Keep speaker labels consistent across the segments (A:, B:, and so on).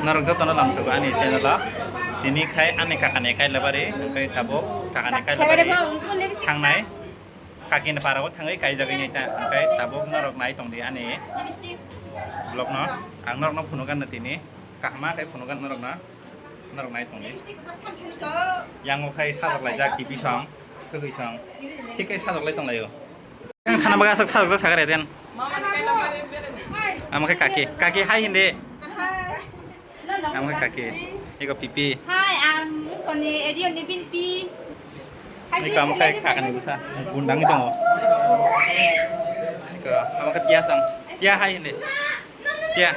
A: Narok joto na lamso ani channel tini khai ani kakane khai labari kai tabo kakane khai labari thangnai kakine parao thangai kai jagai ni ta kai tabo narok nai tongdi ani blog no ang narok no phunugan na tini kakma kai phunugan narok nai tongdi yang khai sajak lai ja kipi song khoi song thik kai sajak lai tonglayo khana baga sak sajak sagare den amakai kaki hai hindi amakai kaki iko pipi
B: Hi, I'm Connie Edion Nibin P.
A: iko amakai kakan bisa undang itu mo iko amakai pia sang pia hai hindi pia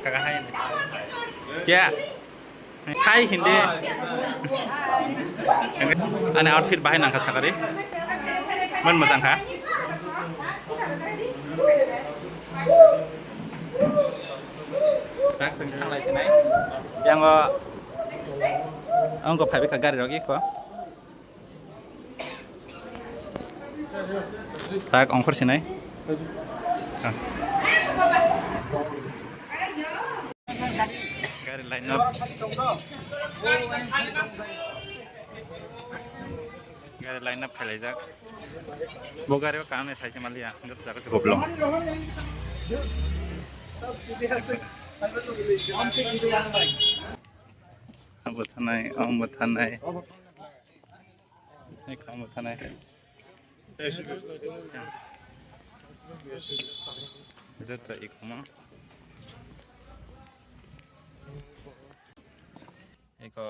A: kakak hai hindi pia hai hindi ane outfit bahay nang kasakari man matang ka tak sengkang lai sini yang anggo phải cái gari lagi kok tak ongkor sini gari line up gari line up khalai jak bogari ko kam ne thai malia ngot jaga ko goblong Ambo thanai ek ambo thanai jata ikuma eko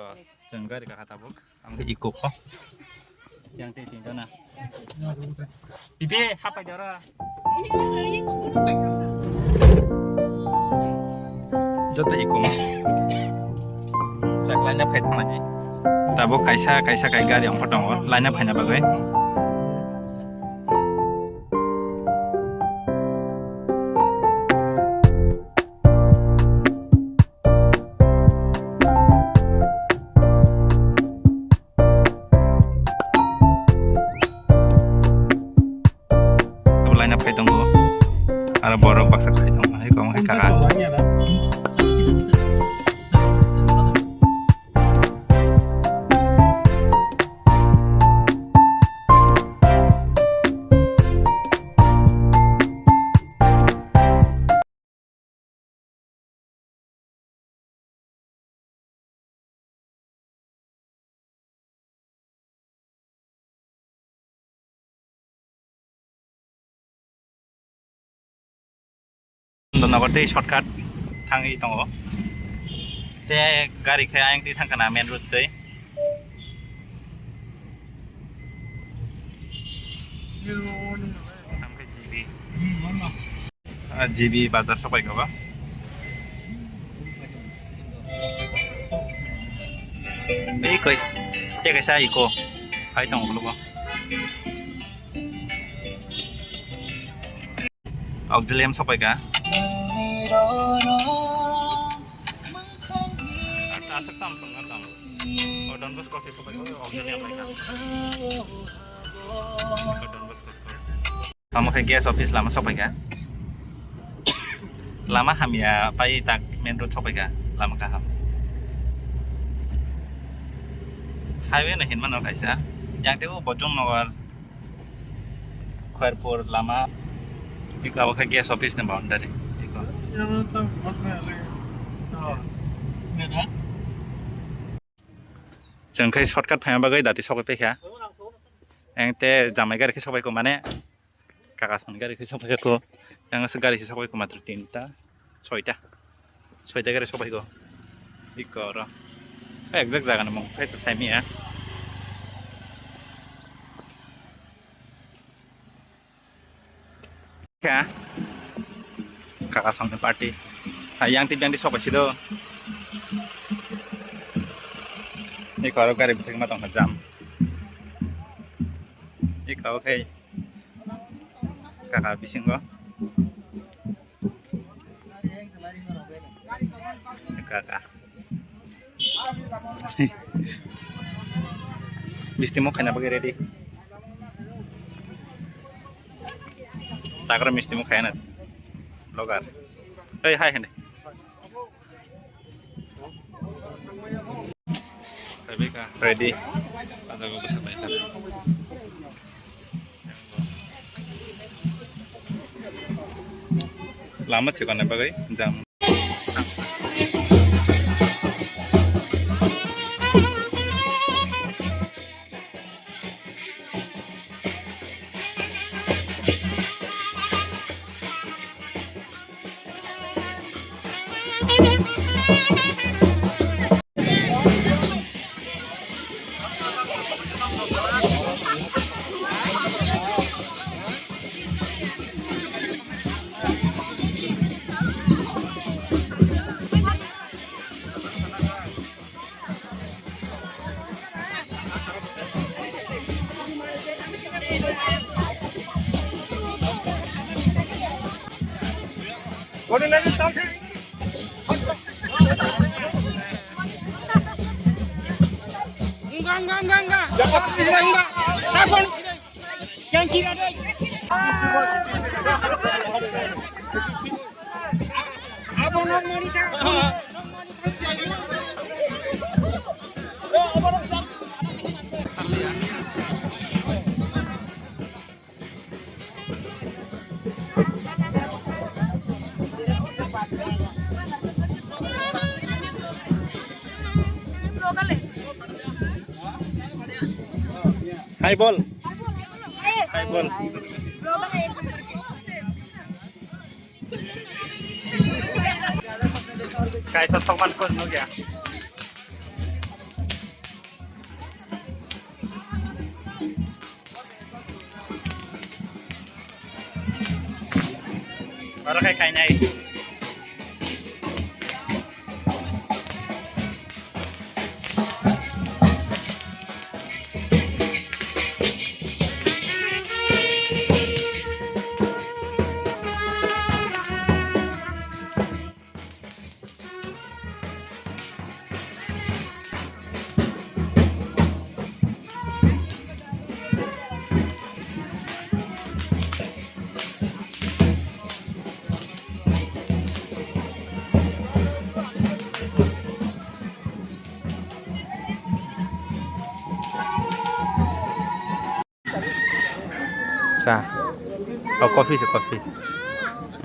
A: jenggari ka katabuk amge ikop yang titing dana ide apa jara jata ikuma tak lainnya kai thangai tabo kaisa kai gari ong dong lainnya phanya bagai lainnya kai tunggu ada borok paksa kai tunggu hai kau kai kakak Nabate shortcut thangi tongo te gari khe ayang ti thangkana main road tei amke GB bazar sabai ka ba ei koi te kaisa iko hai tong lo ba auxilium sabai ka asal tampang ngatang, Don Bosco sih sebagai auxilium mereka. Don Bosco. Kamu ke gas office lama sampai kan? Lama ham ya, pai tak main road sampai kan? Lama kah ham? Highway nih mana kaisa? Yang itu bojong nawar, Khairpur lama. Iku kamu ke gas office nih boundary. Yang tahu apa Jengkai shortcut phaya bagai dati sokai pekha engte jamai gari ke sokai ko mane kakasan gari ke sokai ko yang segari ke sokai ko matra 3ta 6ta gari sokai ko ikor exact jaga namong phai to saimi ya ka kakasan party yang di sokai sido ini kalau gari betul matang jam, ini kalau kayak kakak bising kok, kakak, Misti mo kaya na bagay ready. Takra misti mo kaya na. Logar. Hey, hi hindi. Sabi ka, ready. Pasok ko sa paisa. Lamat sih kan bagay jam.
C: Enggak. Jangan sini enggak. Telepon sini. Yang kiri ada. Abang non wanita.
A: Hi ball. Hi ball. Kai sotok man kon no gya. Para kay kanya eh. Sa. Oh, coffee sa coffee.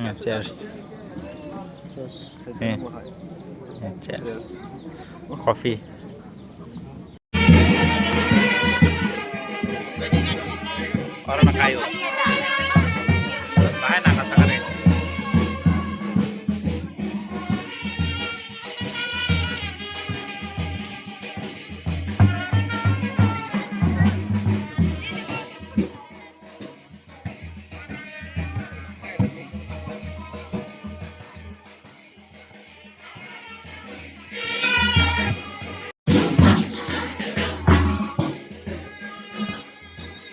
A: Yeah, cheers. Yeah. Yeah, cheers. Coffee. Para na kayo. Tayo na kasakarin.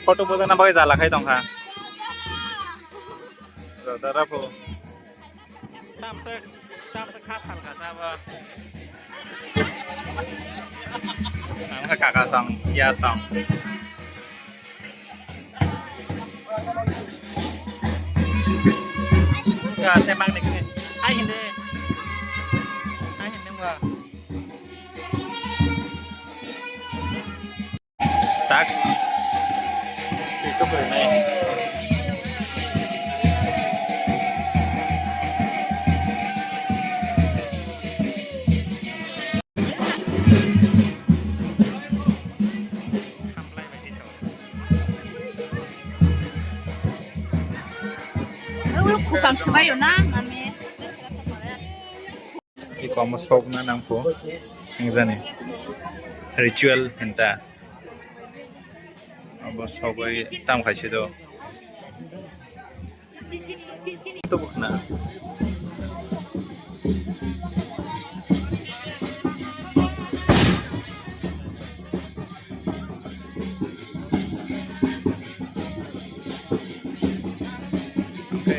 A: Photo po na bagay dala kayo dong ha. Dara po. Tam sa kasal ka sa ba. Ang kakasang yasang. Ya, temang nih. Ay hindi. Ay hindi mo. Tak. Itu berenai.
B: Bukan sebayo na, mami.
A: Ikaw mo sob na nang po. Ang zani. Ritual henta. Abo sob ay tam khashi do. Ito buk na.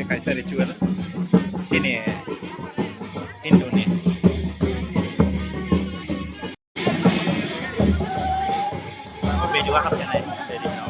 A: Kaisa ritual. Sini Indonesia. dua hapenai dari no.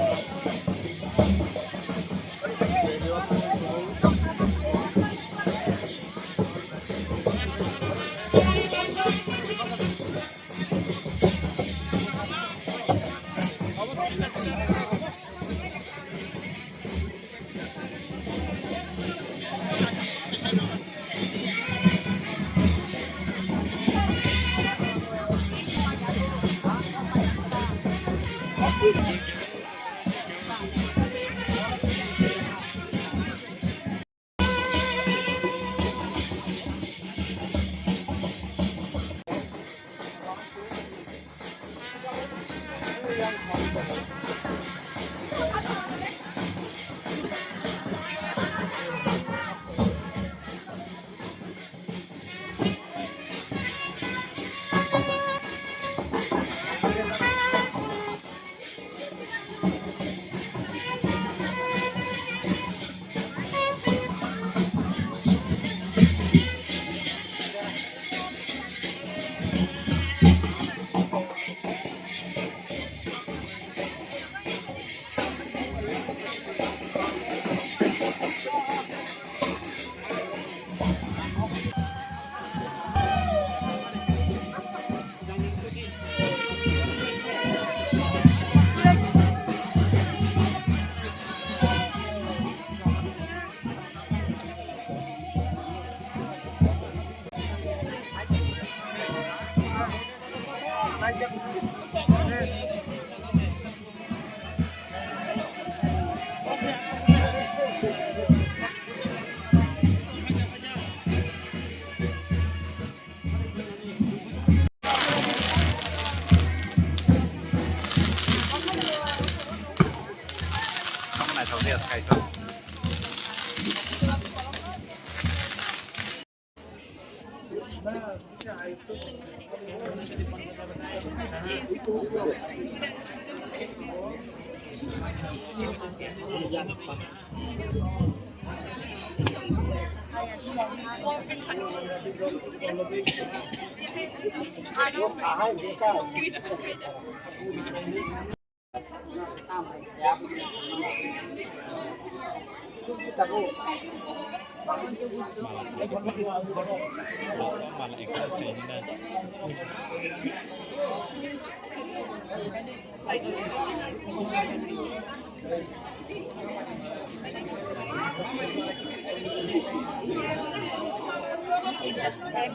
A: Kamu naik tahu dia sekali tu. Malah ikhlas kayak gini.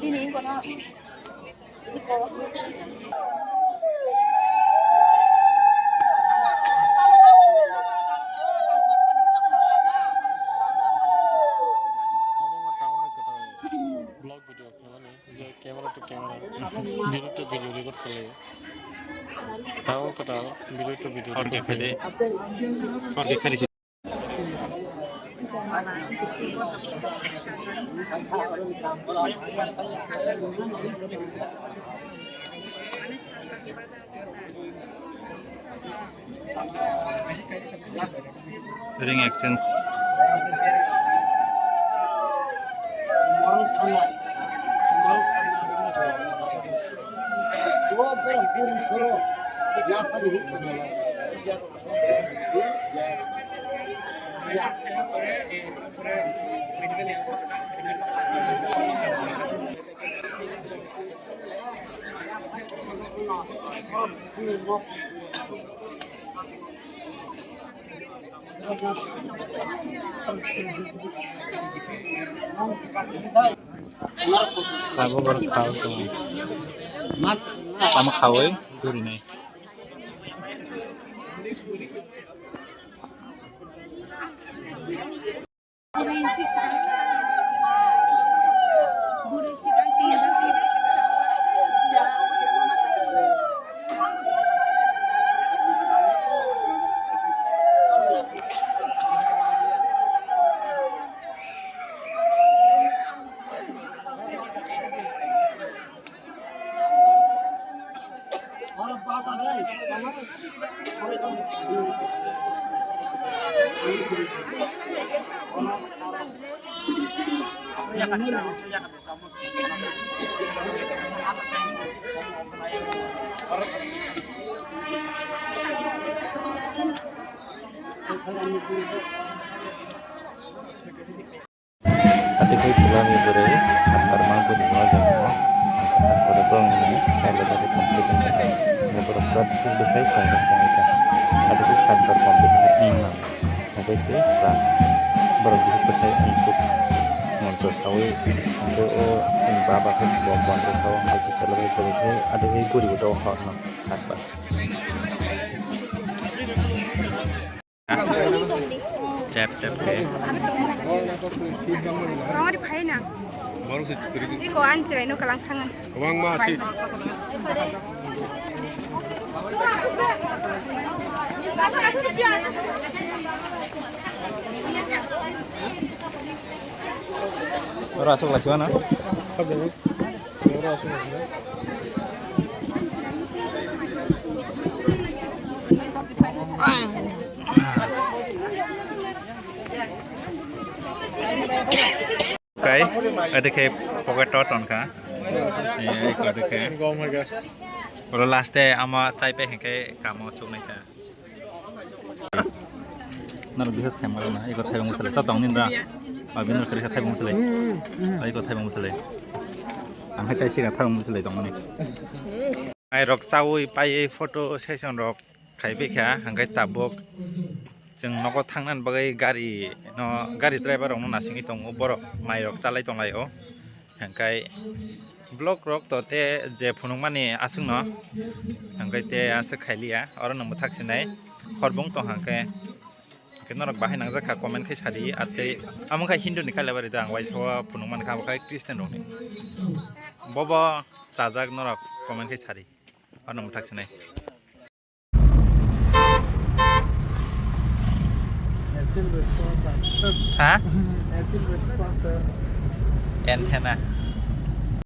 B: Bini ko na.
C: Blog video মানে যে camera to camera video to video record করলে তাও কটা video to video
A: और क्या फायदे? और क्या खरीद? Ring actions. Kamu berkau tuh. Kamu kawin duri nih. Ati ko sila ni bere antar mampu di mana jauh. Pada bang ini kalau dari komputer ini, ini berat itu saya kongkong saya kan. Ada tu antar komputer ini, ada sih kan. Berat saya untuk montor sawi untuk ini bapa pun bom montor sawi untuk kalau begitu ada ini guru itu orang nak siapa. Cep ke.
B: Orang di Pahina.
C: Baru sih pergi.
B: Iko anjir ini kalang tangan.
C: Uang masih.
A: Rasuk lagi mana?
C: Apa itu? Rasuk lagi.
A: Cái ở đây cái pocket dot on cả, ये कर देखे,
C: Gom है
A: और last day आमा चाय पे हैं के काम हो चुके हैं क्या, नर बिहस खेमर ना, एक थाई बंग सले, ता दाउन निंदा, अभी नर करी थाई बंग सले, एक थाई बंग सले, आंहा चाय सिरा थाई बंग सले दाउन ने, आई रॉक साउई पाई फोटो सेशन रॉक खाई पे क्या, हंगाई ताबोक जों नगद थांनानै बागै गारि ड्राइभारावनो नासिङै दङ बर' माइरक चालाय दंलायो ओंखाय ब्लग रक तो ते जे फुनुंमानि आसुं न ओंखाय ते आसु खायलिया अर नंबो थाक्सिनाय हरबं तो हांखाय नरक बाहायनां जाखा कमेन्ट खाय सारि आते आमखाय हिन्दुनि खायलाबारि दां वाइसवा फुनुंमानि खामखाय ख्रिस्टान दंनि बबा जाजाक नरक कमेन्ट खाय सारि अर नंबो थाक्सिनाय
C: Apple respond.
A: Hah?
C: Apple respond.
A: Antenna.